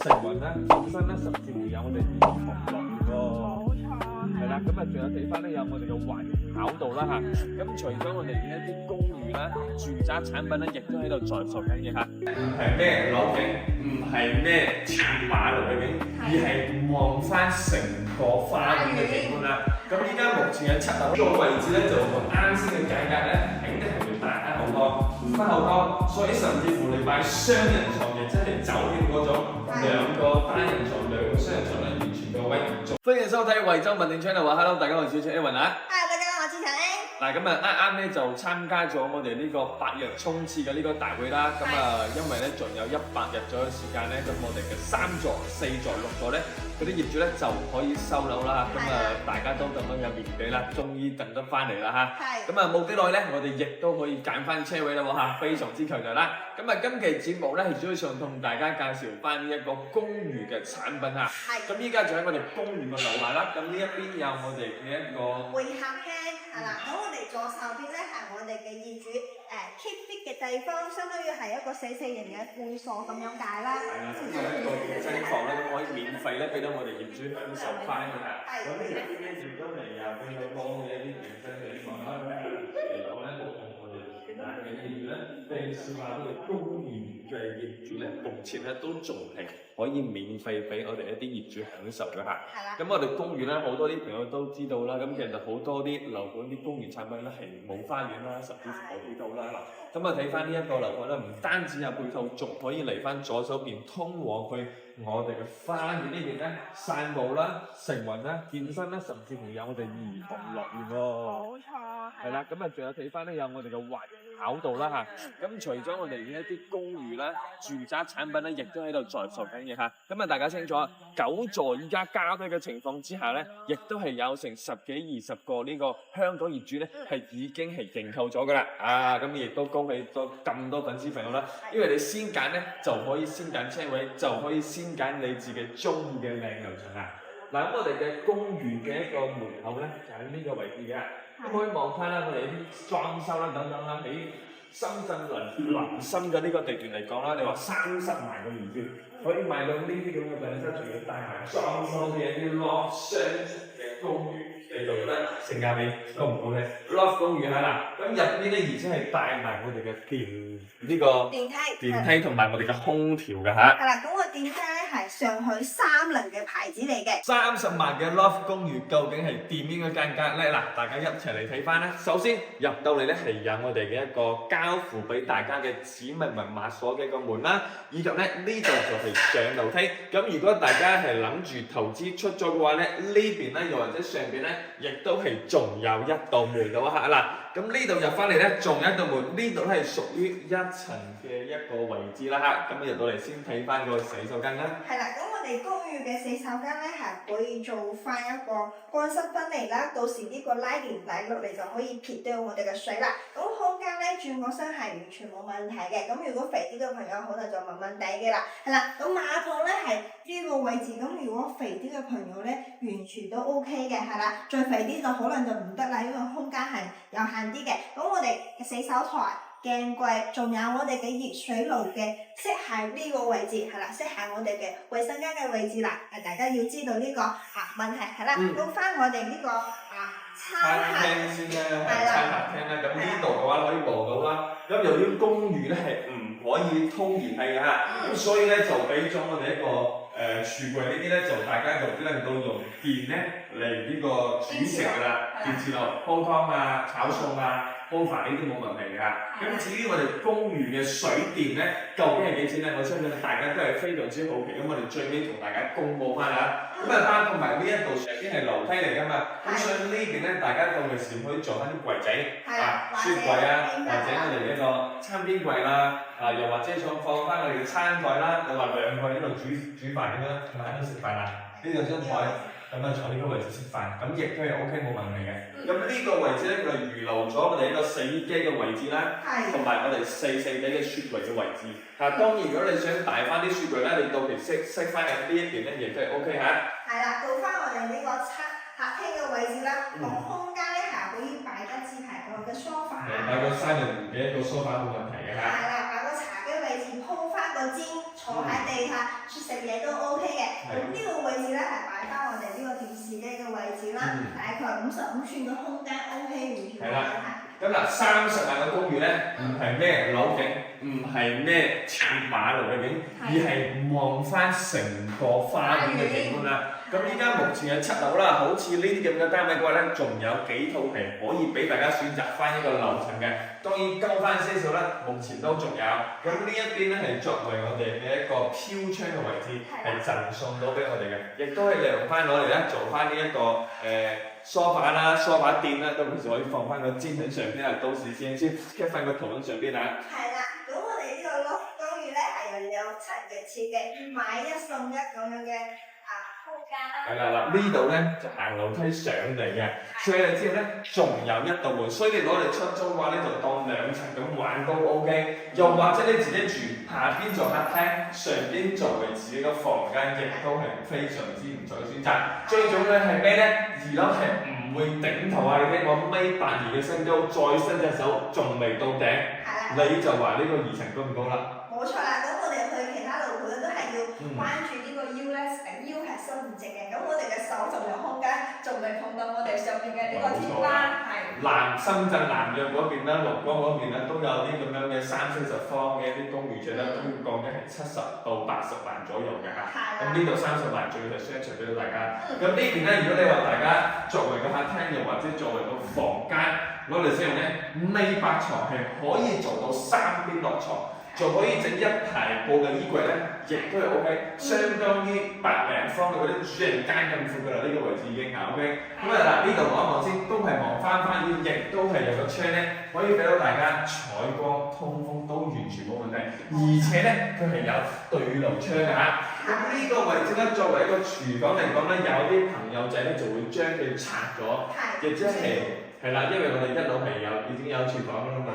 成雲啦、健身啦，甚至乎有我哋兒童樂園喎。冇錯，係啦，咁啊仲有地方咧有我哋嘅環跑道啦嚇。咁除咗我哋嘅一啲公寓啦、住宅產品咧，亦都喺度在售緊嘅嚇。唔係咩樓景，唔係咩跳馬路嘅景，而係望翻成個花園嘅景觀啦。咁依家目前嘅7樓呢個位置咧，就同啱先嘅價格咧，肯定係會大翻好多，翻好多。所以甚至乎你買雙人床嘅，即係酒店嗰種兩個單人床、兩個雙人床咧，完全個位唔足。歡迎收睇惠州文定 channel 話 Hello，大家好，我係小車 Evan 啊。Hello，大家好，我係志強 A。嗱，咁啊啱咧就參加咗我哋呢個百日衝刺嘅呢個大會啦。咁啊，因為咧仲有100日左右時間咧，咁我哋嘅3座、4座、6座咧，嗰啲業主咧就可以收樓啦。咁啊，大家都等咗有年幾啦，終於等得翻嚟啦嚇。咁啊，冇幾耐咧，我哋亦都可以揀翻車位啦喎嚇，非常之強大啦。咁啊，今期節目咧係主要上同大家介紹翻呢一個公寓嘅產品嚇。咁依家就喺我哋公寓嘅樓下啦。咁呢一邊有我哋嘅一個會客廳係啦，咁我哋左手邊咧係我哋嘅業主keep fit 嘅地方，相當於係一個4型嘅會所咁樣解啦。係啦，咁有一個健身房咧，咁可以免費咧俾到我哋業主享受翻嘅嚇。咁呢邊咧亦都嚟又俾到幫嘅一啲健身嘅地方啦。嚟講咧，我哋其他嘅業主咧，譬如話我哋公寓嘅業主咧，目前咧都仲係可以免費俾我哋一啲業主享受嘅嚇。係啦。咁我哋公寓咧，好多啲朋友都知道啦。咁其實好多啲樓盤啲公寓產品咧係冇花園啦，甚至乎冇配套啦。咁啊睇翻呢一個樓盤咧，唔單止有配套，仲可以嚟翻左手邊通往去我哋嘅花園呢邊咧，散步啦、成雲啦、健身啦，甚至乎有我哋兒童樂園喎。冇錯。係啦，咁啊仲有睇翻咧有我哋嘅環跑道啦嚇。咁除咗我哋嘅一啲公寓啦、住宅產品咧，亦都喺度在售緊嘅嚇。咁啊大家清楚，9座依家加推嘅情況之下咧，亦都係有成10幾20個呢個香港業主咧係已經係認購咗㗎啦。啊，咁亦都恭喜咗咁多粉絲朋友啦，因為你先揀咧就可以先揀車位，就可以先揀你自己中意嘅靚樓層啊。嗱，咁我哋嘅公寓嘅一個門口咧就喺呢個位置嘅，咁可以望翻啦，我哋啲裝修啦等等啦，喺深圳林森嘅呢個地段嚟講啦，你話30萬個業主可以買到呢啲咁嘅品質，仲要帶埋裝修嘅一啲 loft 雙嘅公寓。你就覺得性價比高唔高咧 ？Loft 公寓係啦，咁入邊咧而且係帶埋我哋嘅電梯同埋我哋嘅空調嘅嚇。係啦，咁個電梯咧係上海3菱嘅牌子嚟嘅。30萬嘅 Loft 公寓究竟係點樣嘅間隔咧？嗱，大家一齊嚟睇翻啦。首先入到嚟咧係有我哋嘅一個交付俾大家嘅指紋密碼鎖嘅一個門啦，以及咧呢度就係上樓梯。咁如果大家係諗住投資出咗嘅話咧，呢邊咧又或者上邊咧，亦都係仲有一道門嘅喎嚇嗱。咁呢度入翻嚟咧，仲有一道門，呢度咧係屬於1層嘅一個位置啦嚇。咁入到嚟先睇翻個洗手間啦。係啦，咁我哋公寓嘅洗手間咧係可以做翻一個乾濕分離啦，到時呢個拉鏈底落嚟就可以撇掉我哋嘅水啦。咁空間咧轉個身係完全冇問題嘅。咁如果肥啲嘅朋友可能就問問底嘅啦。係啦，咁馬桶咧係呢個位置，咁如果肥啲嘅朋友咧完全都 OK 嘅，係啦。再肥啲就可能就唔得啦，因為空間係有限啲嘅。咁我哋嘅洗手台、鏡櫃，仲有我哋嘅熱水爐嘅，設喺呢個位置，係啦，設喺我哋嘅衛生間嘅位置啦。大家要知道呢個問題係啦。咁翻我哋呢個餐廳先啦，餐客廳啦。咁呢度嘅話可以望到啦。咁由於公寓咧係唔可以通熱氣嘅嚇，咁所以咧就俾咗我哋一個櫥櫃呢啲咧，就大家就只能夠用電咧嚟呢個煮食㗎啦，電磁爐煲湯啊、炒餸啊、煲飯呢啲冇問題㗎。咁至於我哋公寓嘅水電咧，究竟係幾錢咧？我相信大家都係非常之好奇，咁我哋最尾同大家公佈翻啦。咁啊，包括埋呢一度上邊係樓梯嚟㗎嘛，咁所以呢邊咧大家到時可以做翻啲櫃仔雪櫃啊，或者我哋一個餐邊櫃啦，又或者想放翻我哋嘅餐台啦，你話2個喺度煮飯咁樣，係咪喺度食飯啊？呢兩張台咁啊，坐呢個位置食飯，咁亦都係 OK 冇問題嘅。咁呢個位置咧，佢預留咗我哋一個洗衣機嘅位置啦，同埋我哋細細哋嘅雪櫃嘅位置。當然如果你想大翻啲雪櫃咧，你到期識翻入呢一邊咧，亦都係 OK 嚇。係啦，到翻我哋呢個客廳嘅位置啦，咁空間咧係可以擺得自排個梳化。擺個3人嘅一個梳化冇問題嘅嚇。係啦，擺個茶幾位置鋪翻個氈，坐喺地下食嘢都 OK 嘅。咁呢個位置咧係擺翻我哋呢個電視機嘅位置啦，大概55寸嘅空間 OK， 完全冇問題。咁嗱，30萬嘅公寓咧，唔係咩樓景，唔係咩馬路嘅景，而係望翻成個花園嘅景觀啦。咁依家目前嘅7樓啦，好似呢啲咁嘅單位嘅話咧，仲有幾套係可以俾大家選擇翻一個樓層嘅。當然高翻些少啦，目前都仲有。咁呢一邊咧係作為我哋嘅一個飄窗嘅位置，係贈送到俾我哋嘅，亦都係利用翻攞嚟咧做翻呢一個梳化啦、梳化墊啦，都其實可以放翻個氈喺上邊啊，到時先貼翻個圖喺上邊啊。係啦，咁我哋呢個公寓咧係有2層嘅設計，買1送1咁樣嘅空間啦。係啦，嗱呢度咧就行樓梯上嚟嘅，上嚟之後咧仲有一道門，所以你攞嚟出租嘅話咧就當2層咁玩都 OK。又或者你自己住，下邊做客廳，上邊作為自己嘅房間，亦都係非常之唔錯嘅選擇。最重要係咩咧？2樓係唔會頂頭啊！你聽我1.82米嘅身高，再伸隻手仲未到頂，你就話呢個2層高唔高啦？冇錯啦，咁我哋去其他路盤都係要關注呢個腰咧，腰係伸唔直嘅，咁我哋嘅手仲有空間，仲未碰到我哋上面嘅呢個天花。深圳南約嗰邊啦、龍崗嗰邊啦，都有啲咁樣嘅30-40方嘅一啲公寓，最低都要講緊係70到80萬左右嘅嚇。咁呢度30萬最係相隨俾到大家。咁呢邊咧，如果你話大家作為個客廳，又或者作為個房間攞嚟使用咧，2.8米床係可以做到3邊落床。仲可以整一排布嘅衣櫃咧，亦都係 OK， 相當於百零方嘅嗰啲主人間咁闊㗎啦，呢個位置已經係 OK。咁啊嗱，呢度望一望先，都係望翻花園，亦都係有個窗咧，可以俾到大家採光、通風都完全冇問題。而且咧，佢係有對流窗㗎嚇。咁呢個位置咧，作為一個廚房嚟講咧，有啲朋友仔咧就會將佢拆咗，亦即係啦，因為我哋1樓係已經有廚房㗎啦嘛。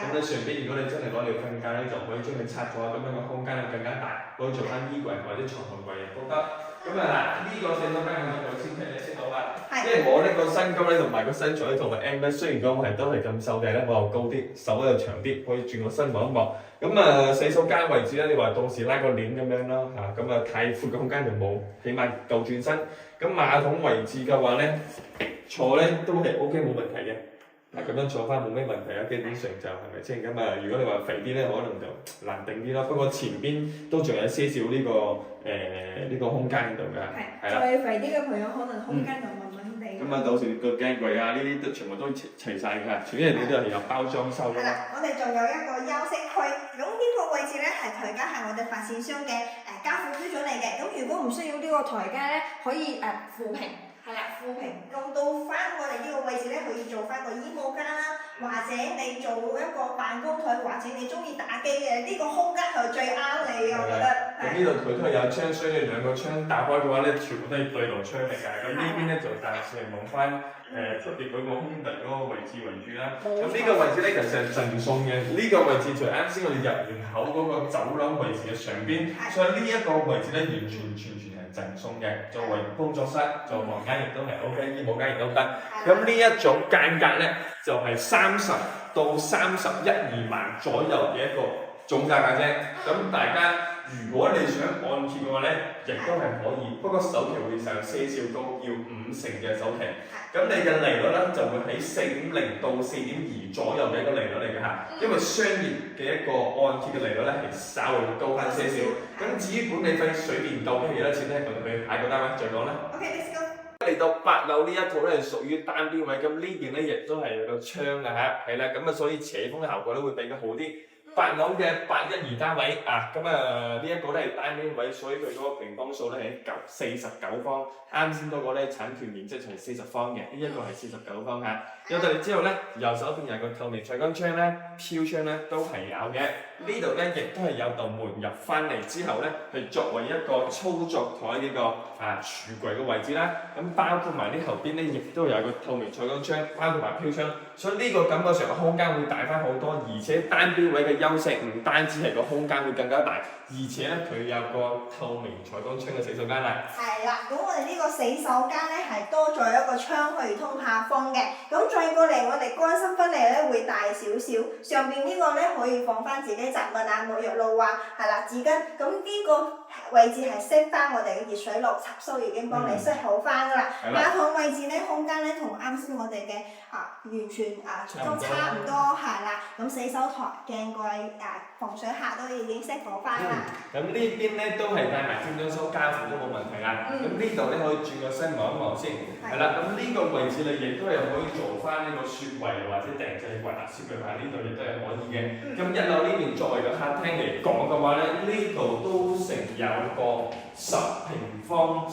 咁咧上邊如果你真係攞嚟瞓覺咧，就可以將佢拆咗，咁樣個空間就更加大，可以做翻衣櫃或者床頭櫃亦都得。咁啊嗱，呢個4間我就先睇你識到啦。因為我呢個身高咧同埋個身材咧同埋 M 咧，雖然講我係都係咁瘦嘅咧，我又高啲，手又長啲，可以轉個身望一望。咁啊洗手間位置咧，你話到時拉個鏈咁樣啦嚇，咁啊太闊嘅空間就冇，起碼夠轉身。咁馬桶位置嘅話咧，坐咧都係 OK 冇問題嘅。咁樣坐翻冇咩問題啊，基本上就係咪先？咁啊，如果你話肥啲咧，可能就難定啲咯。不過前邊都仲有些少呢個空間喺度㗎。係啦。再肥啲嘅朋友可能空間就慢慢地。咁啊，到時個鏡櫃啊，呢啲都全部都齊晒㗎。全部呢啲都係有包裝收㗎。係啦，我哋仲有一個休息區。咁呢個位置咧係台階係我哋發展商嘅加固標準嚟嘅。咁如果唔需要呢個台階咧，可以扶平。係啦，扶平咁到翻我哋呢個位置咧，可以做翻個衣帽間啦，或者你做一個辦公台，或者你中意打機嘅呢個空間係最啱你嘅，我覺得。咁呢度佢都係有窗，所以2個窗打開嘅話咧，全部都係對流窗嚟㗎。咁呢邊咧就暫時係望翻出邊嗰個空地嗰個位置為主啦。咁呢個位置咧其實係贈送嘅，呢個位置就啱先我哋入門口嗰個走廊位置嘅上邊，所以呢一個位置咧完全贈送嘅，作為工作室、做房間亦都係 OK， 衣帽間亦都得。咁呢一種間隔咧，就係30到31-2萬左右嘅一個總價格啫。咁大家如果你想按揭嘅話咧，亦都係可以，不過首期會上些少高，要50%嘅首期。咁你嘅利率咧就會喺4.0到4.2左右嘅一個利率嚟嘅嚇，因為商業嘅一個按揭嘅利率咧係稍微會高翻些少。咁至於管理費、水電夠幾多錢咧？我哋去下個單位再講啦。OK，let's go。嚟到8樓呢一套咧係屬於單邊位，咁呢邊咧亦都係有個窗嘅嚇，係啦，咁啊所以斜風嘅效果咧會比較好啲。8樓嘅812單位啊，咁啊呢一個咧係單邊位，所以佢嗰個平方數咧係49方。啱先嗰個咧產權面積係40方嘅，呢一個係49方嚇。有到嚟之後咧，右手邊有個透明採光窗咧、飄窗咧都係有嘅。呢度咧亦都係有道門入翻嚟之後咧，係作為一個操作台呢個櫥櫃嘅位置啦。咁包括埋呢後邊咧，亦都有個透明採光窗，包括埋飄窗，所以呢個感覺上嘅空間會大翻好多，而且單邊位嘅優勢唔單止係個空間會更加大，而且咧佢有個透明採光窗嘅洗手間啦。係啦，咁我哋呢個洗手間咧係多咗一個窗可以通下風嘅。咁再過嚟我哋乾濕分離咧會以大少少。上邊呢個咧可以放翻自己雜物啊、沐浴露啊，係啦紙巾。咁呢個位置係熄翻我哋嘅熱水爐，插蘇已經幫你熄好翻噶啦。馬桶位置咧空間咧同啱先我哋嘅完全都差唔多係啦。咁洗手台、鏡櫃防水盒都已經熄好翻啦。咁呢邊咧都係帶埋天窗梳家扶都冇問題啦。咁呢度咧可以轉個身望一望先，係啦。咁呢個位置你亦都係可以做翻呢個雪櫃或者定製櫃雪櫃喺呢度亦都係可以嘅。咁一樓呢邊作為個客廳嚟講嘅話咧，呢度都成有個10平方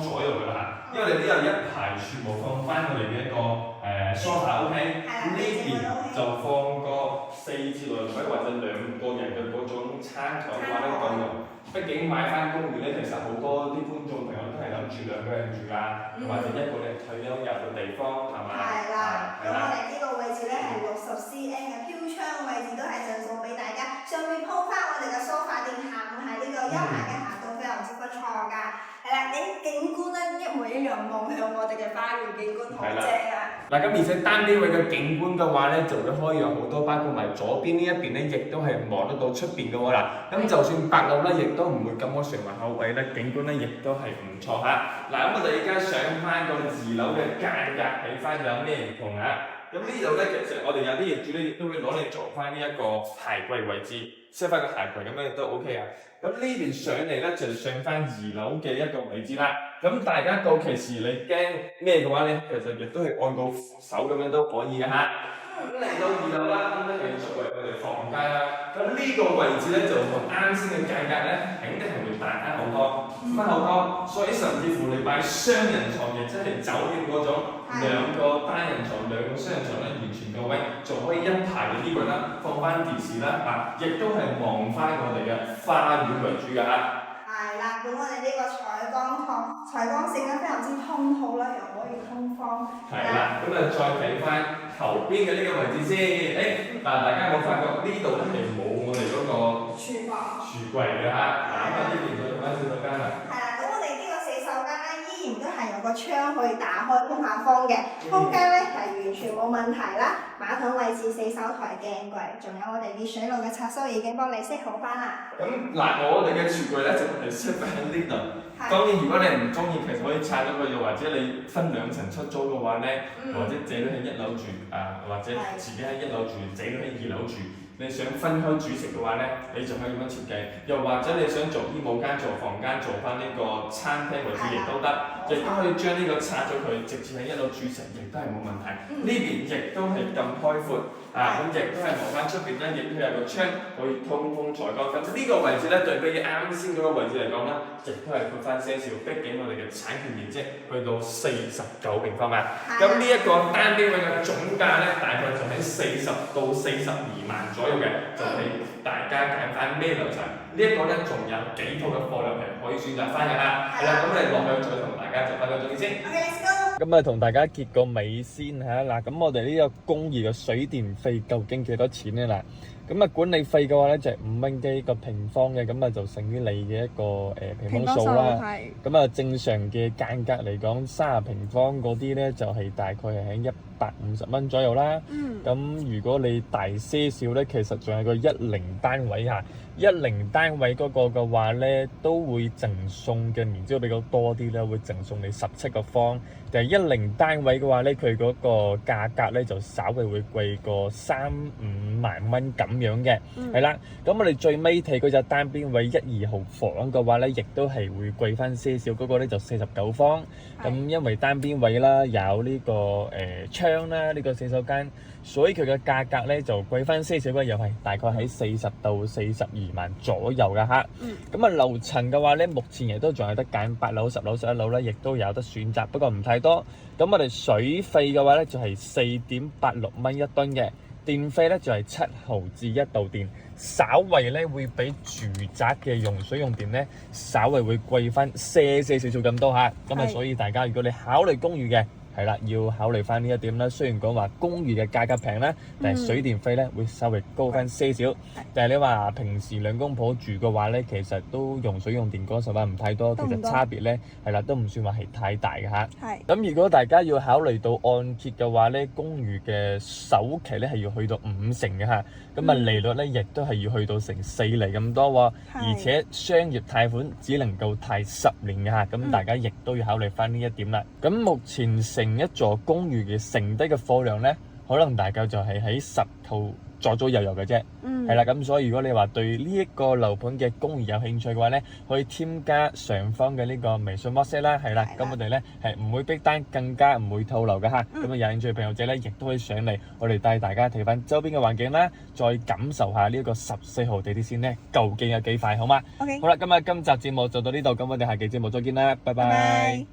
左右㗎啦。因為你呢有一排全部放翻我哋嘅一個sofa OK，咁呢邊就放個4至6位或者2個人嘅嗰種餐台嘅話咧夠用。畢竟買翻公寓咧，其實好多啲觀眾朋友都係諗住2個人住啊，或者1個人退休入嘅地方係嘛？係啦，咁我哋呢個位置咧係60cm 嘅飄窗位置都係贈送俾大家，上面鋪翻我哋嘅梳化墊，下午係呢個休閒嘅行動非常之不錯㗎。係啦，你景觀咧一模一樣望向我哋嘅花園景觀，好正啊！嗱，咁而且單邊位嘅景觀嘅話咧，就會可以有好多，包括埋左邊呢一邊咧，亦都係望得到出邊嘅喎啦。咁就算8樓咧，亦都唔會咁多船環口位咧，景觀咧亦都係唔錯嚇。嗱，咁我哋而家上翻個2樓嘅間隔睇翻有咩唔同啊？咁呢度咧，其實我哋有啲業主咧亦都會攞嚟做翻呢一個鞋櫃位置，set 翻個鞋櫃咁樣都 OK 啊。咁呢邊上嚟咧就上翻2樓嘅一個位置啦。咁大家到期時你驚咩嘅話咧，其實亦都係按個扶手咁樣都可以嘅嚇。咁嚟到2樓啦，咁咧係作為我哋房間啦。咁呢個位置咧就同啱先嘅間隔咧，肯定係會大翻好多，翻好多。所以甚至乎你擺雙人床，亦即係酒店嗰種2個單人床、2個雙人床咧，完全夠位，仲可以一排嘅衣櫃啦，放翻電視啦，亦都係望翻我哋嘅花園為主㗎嚇。係啦，咁我哋呢個採光性咧非常之通透啦，又可以通風。係啦，咁再睇翻頭邊嘅呢個位置先。大家有冇發覺呢度咧係冇我哋嗰個廚房櫥櫃嘅嚇？咁呢邊再睇翻洗手間啦。係啦，咁我哋呢個洗手間咧依然都係有個窗可以打開通下風嘅，空間咧係完全冇問題啦。馬桶位置、洗手台、鏡櫃，仲有我哋熱水爐嘅插蘇已經幫你熄好翻啦。咁嗱，我哋嘅櫥櫃咧就係熄翻喺呢度。當然，如果你唔中意，其實可以拆咗佢，又或者你分2層出租嘅話咧，或者自己喺1樓住或者自己喺1樓住，自己喺2樓住。你想分開煮食嘅話咧，你就可以咁樣設計。又或者你想做衣帽間、做房間、做翻呢個餐廳位置亦都得，亦都可以將呢個拆咗佢，直接喺1樓煮食，亦都係冇問題。呢邊亦都係咁開闊咁亦都係望翻出邊咧，亦都有個窗可以通風採光。咁呢個位置咧，對比啱先嗰個位置嚟講咧，亦都係闊翻些少。畢竟我哋嘅產權面積去到49平方米。咁呢一個單邊位嘅總價咧，大概就喺40到42萬左右嘅，就俾大家揀翻咩樓層。呢一個咧，仲有幾套嘅貨量係可以選擇翻嘅啦。係啦，咁我哋落去再同大家做翻個總結先。Okay, let's go。咁啊，同大家結個尾先嚇嗱。咁我哋呢個公寓嘅水電費究竟幾多錢咧？嗱，咁啊管理費嘅話咧就係5蚊雞個平方嘅，咁啊就乘於你嘅一個平方數啦。咁啊正常嘅間隔嚟講，30平方嗰啲咧就係大概係喺150蚊左右啦。咁如果你大些少咧，其實仲有個10單位嚇。10單位嗰個嘅話咧，都會贈送嘅面積比較多啲咧，會贈送你17個方。但係10單位嘅話咧，佢嗰個價格咧就稍微會貴過3-5萬蚊咁樣嘅，係啦。咁我哋最尾睇嗰隻單邊位1、2號房嘅話咧，亦都係會貴翻些少，嗰個咧就49方。咁因為單邊位啦，有呢個窗啦，呢個洗手間，所以佢嘅價格咧就貴翻些少嘅，又係大概喺40到42萬左右㗎嚇。咁啊樓層嘅話咧，目前亦都仲有得揀8樓、10樓、11樓咧，亦都有得選擇，不過唔太多。咁我哋水費嘅話咧就係4.86蚊1噸嘅，電費咧就係7毫至1度電，稍為咧會比住宅嘅用水用電咧稍為會貴翻些少咁多嚇。咁啊所以大家如果你考慮公寓嘅，係啦，要考慮翻呢一點啦。雖然講話公寓嘅價格平啦，但係水電費咧會稍微高翻些少。但係你話平時兩公婆住嘅話咧，其實都用水用電嗰時話唔太多，其實差別咧係啦，都唔算話係太大嘅嚇。咁如果大家要考慮到按揭嘅話咧，公寓嘅首期咧係要去到50%嘅嚇，咁啊利率咧亦都係要去到成4厘咁多喎，而且商業貸款只能夠貸10年嘅嚇，咁大家亦都要考慮翻呢一點啦。咁目前成一座公寓嘅剩低嘅貨量咧，可能大概就係喺10套左右嘅啫。係啦，咁所以如果你話對呢一個樓盤嘅公寓有興趣嘅話咧，可以添加上方嘅呢個微信 WhatsApp 啦，係啦，咁我哋咧係唔會逼單，更加唔會套樓嘅嚇。咁啊有興趣嘅朋友仔咧，亦都可以上嚟，我哋帶大家睇翻周邊嘅環境啦，再感受下呢一個14號地鐵線咧究竟有幾快，好嗎？好啦，今集節目就到呢度，咁我哋下期節目再見啦，拜拜。